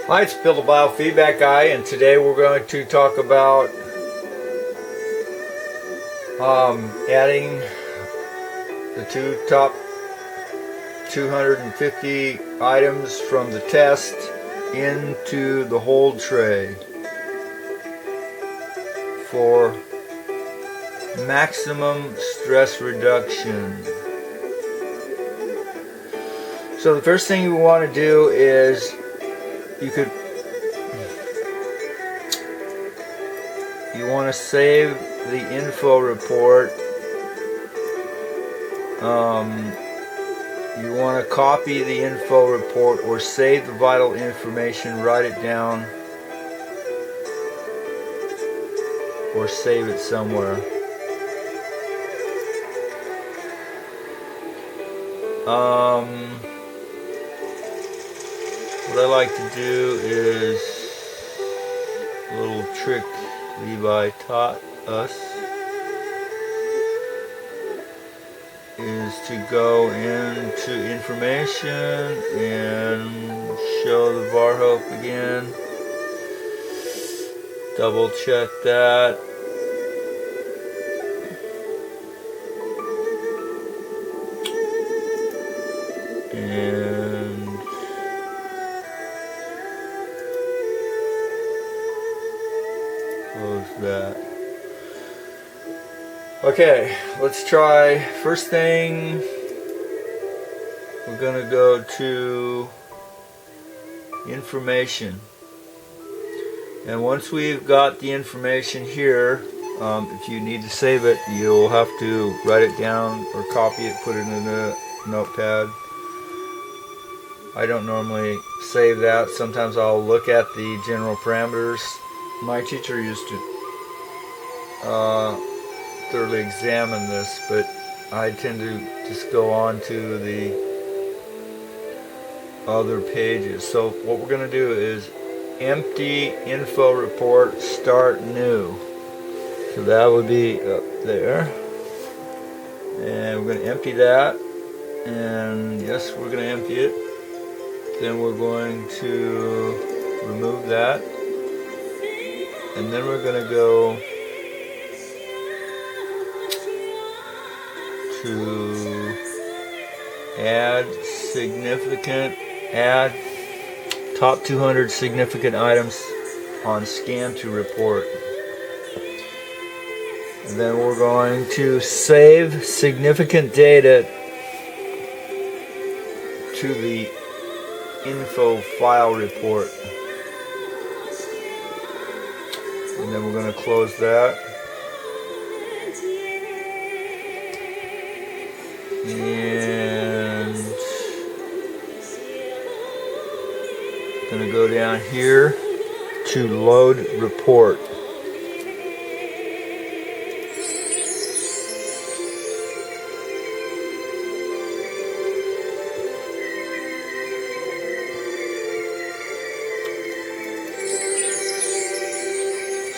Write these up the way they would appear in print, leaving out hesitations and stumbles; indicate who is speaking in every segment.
Speaker 1: Hi, it's Bill the Biofeedback guy, and today we're going to talk about adding the top 250 items from the test into the hold tray for maximum stress reduction. So the first thing you want to do is you want to save the info report. You want to copy the info report or save the vital information, write it down, or save it somewhere. What I like to do is a little trick Levi taught us is to go into information and show the var hope again. Double check that. And close that. Okay, let's try. First thing, we're going to go to information. And once we've got the information here, if you need to save it, you'll have to write it down or copy it, put it in a notepad. I don't normally save that. Sometimes I'll look at the general parameters. My teacher used to thoroughly examine this, but I tend to just go on to the other pages. So what we're going to do is empty info report, start new. So that would be up there. And we're going to empty that. And yes, we're going to empty it. Then we're going to remove that. And then we're going to go to add top 200 significant items on scan to report. And then we're going to save significant data to the info file report. And then we're going to close that. And going to go down here to load report.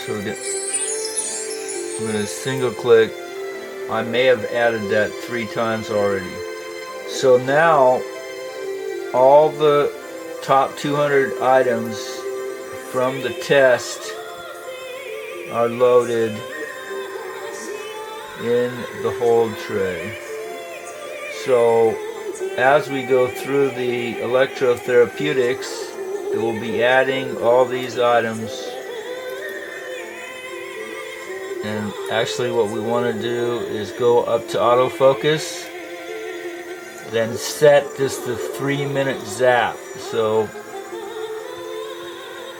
Speaker 1: So I'm going to single click. I may have added that 3 times already. So now all the top 200 items from the test are loaded in the hold tray. So as we go through the electrotherapeutics, it will be adding all these items. And actually what we want to do is go up to autofocus, then set just the 3-minute zap so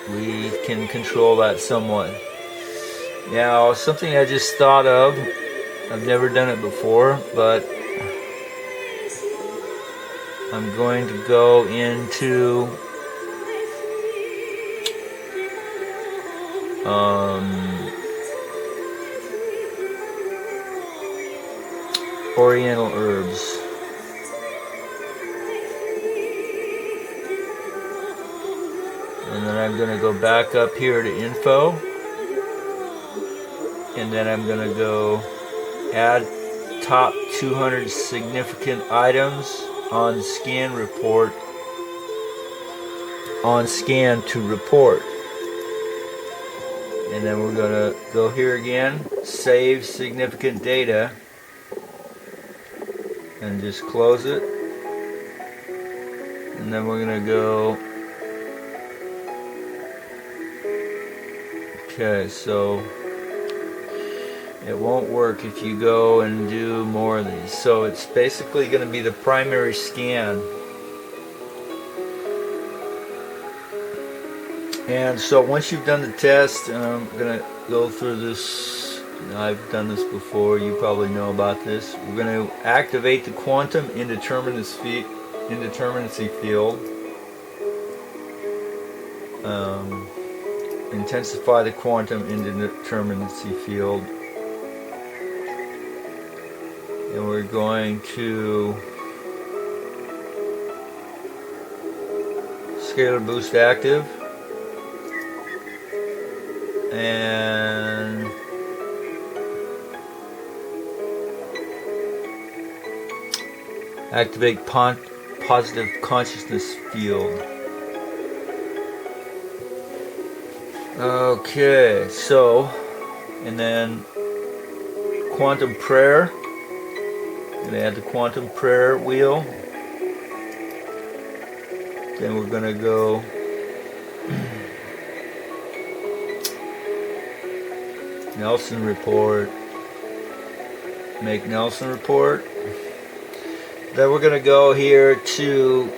Speaker 1: we can control that somewhat. Now, something I just thought of, I've never done it before, but I'm going to go into Oriental herbs. And then I'm going to go back up here to info. And then I'm going to go add top 200 significant items on scan report. on scan to report. And then we're going to go here again, save significant data, and just close it. And then we're going to go, okay, so it won't work if you go and do more of these. So it's basically going to be the primary scan. And so once you've done the test, and I'm going to go through this, I've done this before, you probably know about this. We're going to activate the quantum indeterminacy field, intensify the quantum indeterminacy field, and we're going to scalar boost active, and activate positive consciousness field. Okay, so, and then quantum prayer. I'm going to add the quantum prayer wheel. Then we're going to go Nelson report, make Nelson report. Then we're going to go here to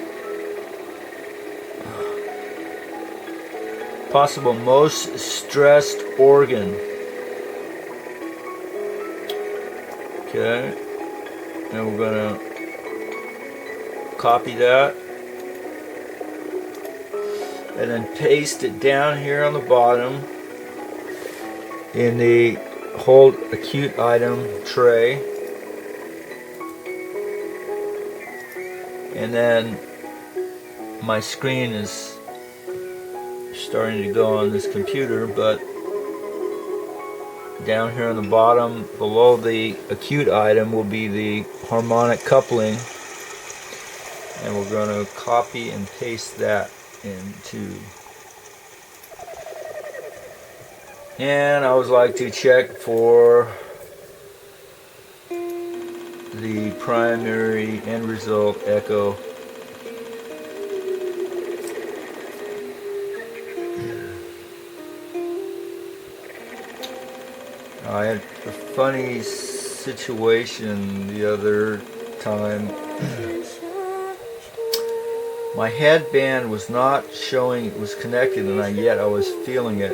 Speaker 1: possible most stressed organ. Okay, and we're going to copy that and then paste it down here on the bottom in the hold acute item tray, and then my screen is starting to go on this computer, but down here on the bottom below the acute item will be the harmonic coupling, and we're going to copy and paste that into. And I always like to check for the primary end result echo. I had a funny situation the other time. My headband was not showing it was connected, and yet I was feeling it.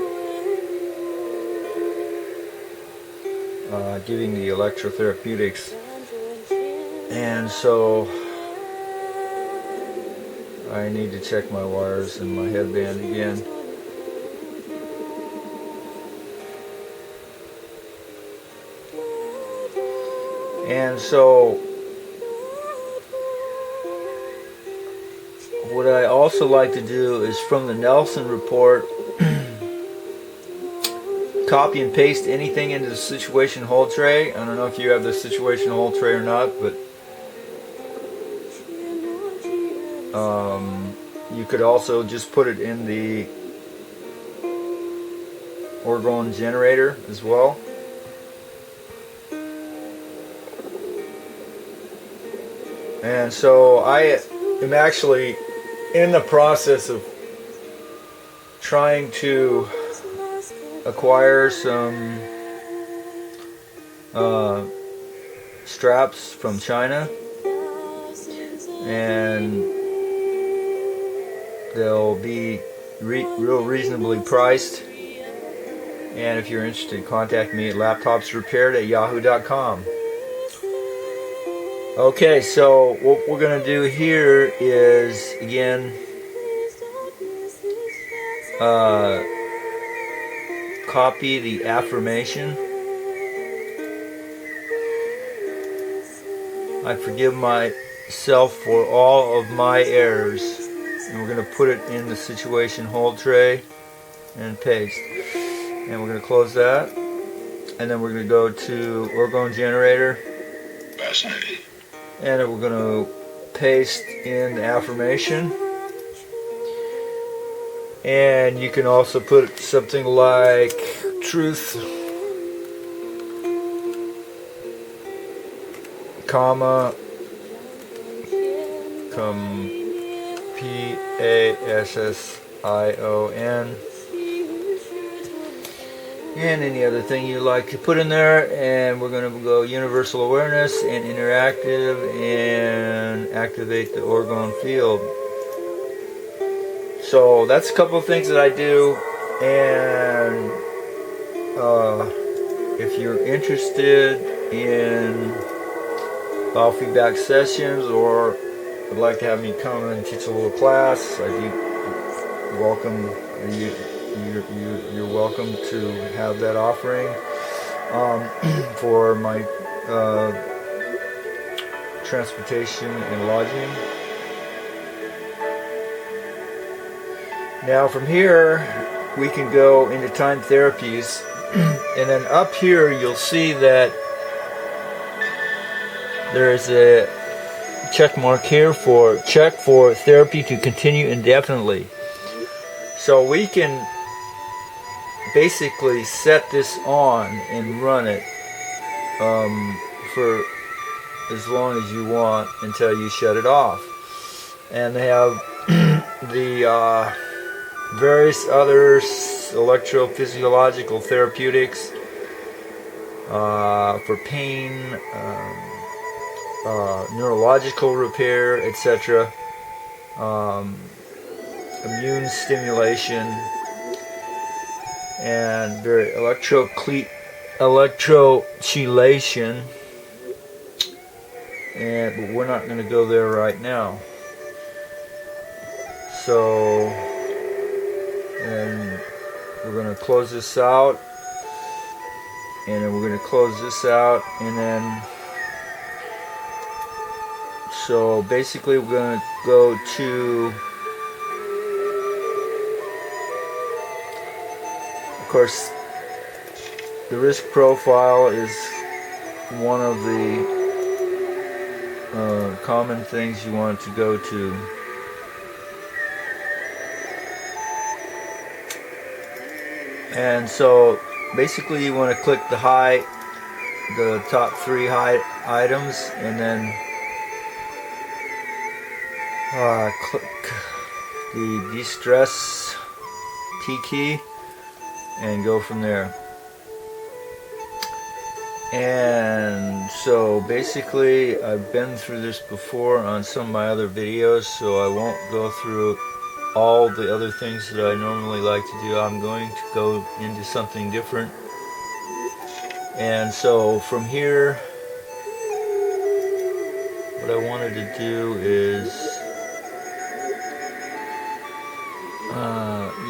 Speaker 1: Giving the electrotherapeutics, and so I need to check my wires and my headband again. And so what I also like to do is from the Nelson report copy and paste anything into the situation hold tray. I don't know if you have the situation hold tray or not, but you could also just put it in the orgone generator as well. And so I am actually in the process of trying to acquire some straps from China, and they'll be real reasonably priced. And if you're interested, contact me at laptopsrepaired@yahoo.com. Okay, so what we're going to do here is, again, copy the affirmation. I forgive myself for all of my errors. And we're going to put it in the situation hold tray and paste. And we're going to close that. And then we're going to go to orgone generator.
Speaker 2: Fascinating.
Speaker 1: And then we're going to paste in the affirmation. And you can also put something like truth, comma, Passion, and any other thing you like to put in there. And we're going to go universal awareness and interactive and activate the orgone field. So that's a couple of things that I do. And if you're interested in biofeedback sessions, or would like to have me come and teach a little class, I'd be welcome. You're welcome to have that offering for my transportation and lodging. Now from here we can go into time therapies, and then up here you'll see that there's a check mark here for check for therapy to continue indefinitely. So we can basically set this on and run it for as long as you want until you shut it off. And they have the various other electrophysiological therapeutics for pain, neurological repair, etc. Immune stimulation, and very electrochelation, but we're not going to go there right now. So, and we're going to close this out, and then we're going to close this out, and then so basically we're going to go to, of course, the risk profile is one of the common things you want to go to. And so basically you want to click the top 3 items, and then click the de-stress T key and go from there. And so basically I've been through this before on some of my other videos, so I won't go through all the other things that I normally like to do. I'm going to go into something different. And so from here, what I wanted to do is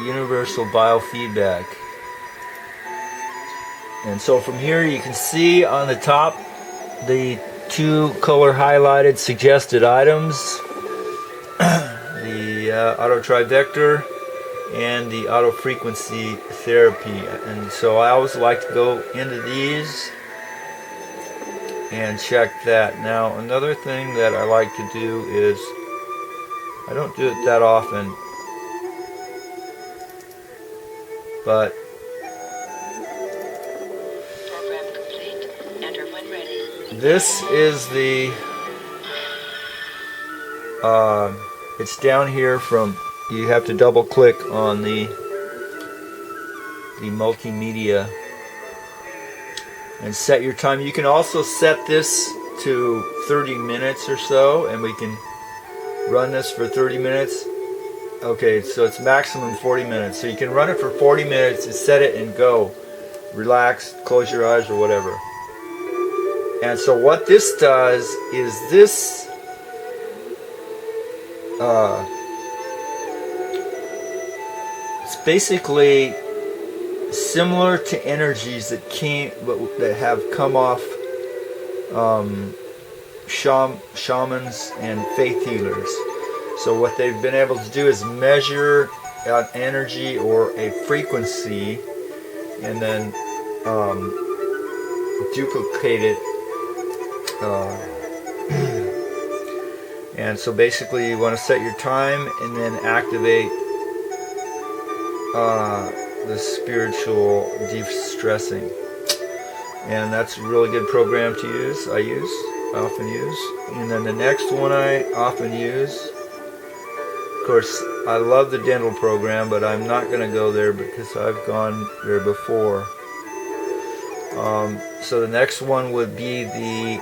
Speaker 1: universal biofeedback. And so from here you can see on the top the 2 color highlighted suggested items, the auto trivector and the auto frequency therapy. And so I always like to go into these and check that. Now another thing that I like to do is, I don't do it that often, but this is the it's down here from, you have to double click on the multimedia and set your time. You can also set this to 30 minutes or so, and we can run this for 30 minutes. Okay, so it's maximum 40 minutes. So you can run it for 40 minutes and set it and go. Relax, close your eyes or whatever. And so what this does is this it's basically similar to energies that have come off shamans and faith healers. So what they've been able to do is measure an energy or a frequency and then duplicate it. And so basically you want to set your time and then activate the spiritual de-stressing. And that's a really good program to use. I often use. And then the next one I often use, of course, I love the dental program, but I'm not going to go there because I've gone there before. So the next one would be the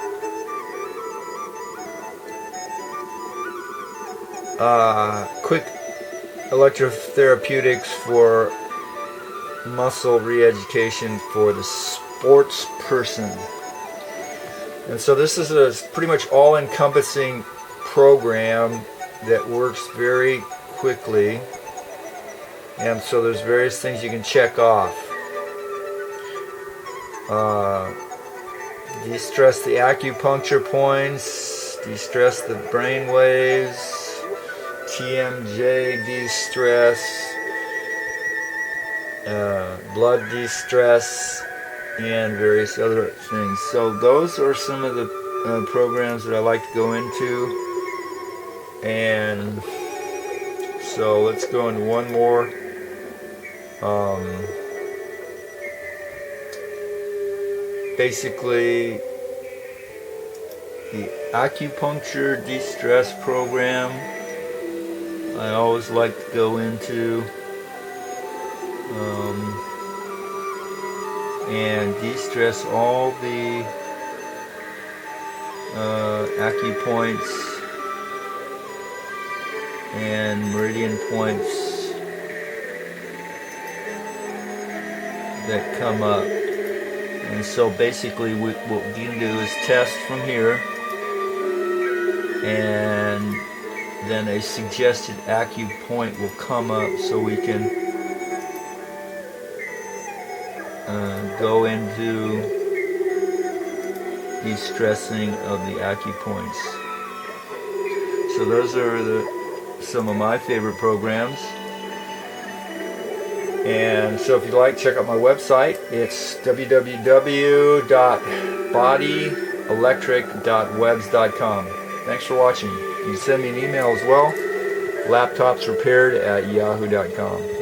Speaker 1: quick electrotherapeutics for muscle re-education for the sports person. And so this is a pretty much all-encompassing program that works very quickly, and so there's various things you can check off. De-stress the acupuncture points, de-stress the brain waves, TMJ de-stress, blood de-stress, and various other things. So those are some of the programs that I like to go into. And so let's go into one more. Basically, the acupuncture de-stress program I always like to go into, and de-stress all the acupoints and meridian points that come up. And so basically what we can do is test from here, and then a suggested acupoint will come up so we can go into de-stressing of the acupoints. So those are some of my favorite programs. And so if you'd like, check out my website. It's www.bodyelectric.webs.com. Thanks for watching. You can send me an email as well. laptopsrepaired@yahoo.com.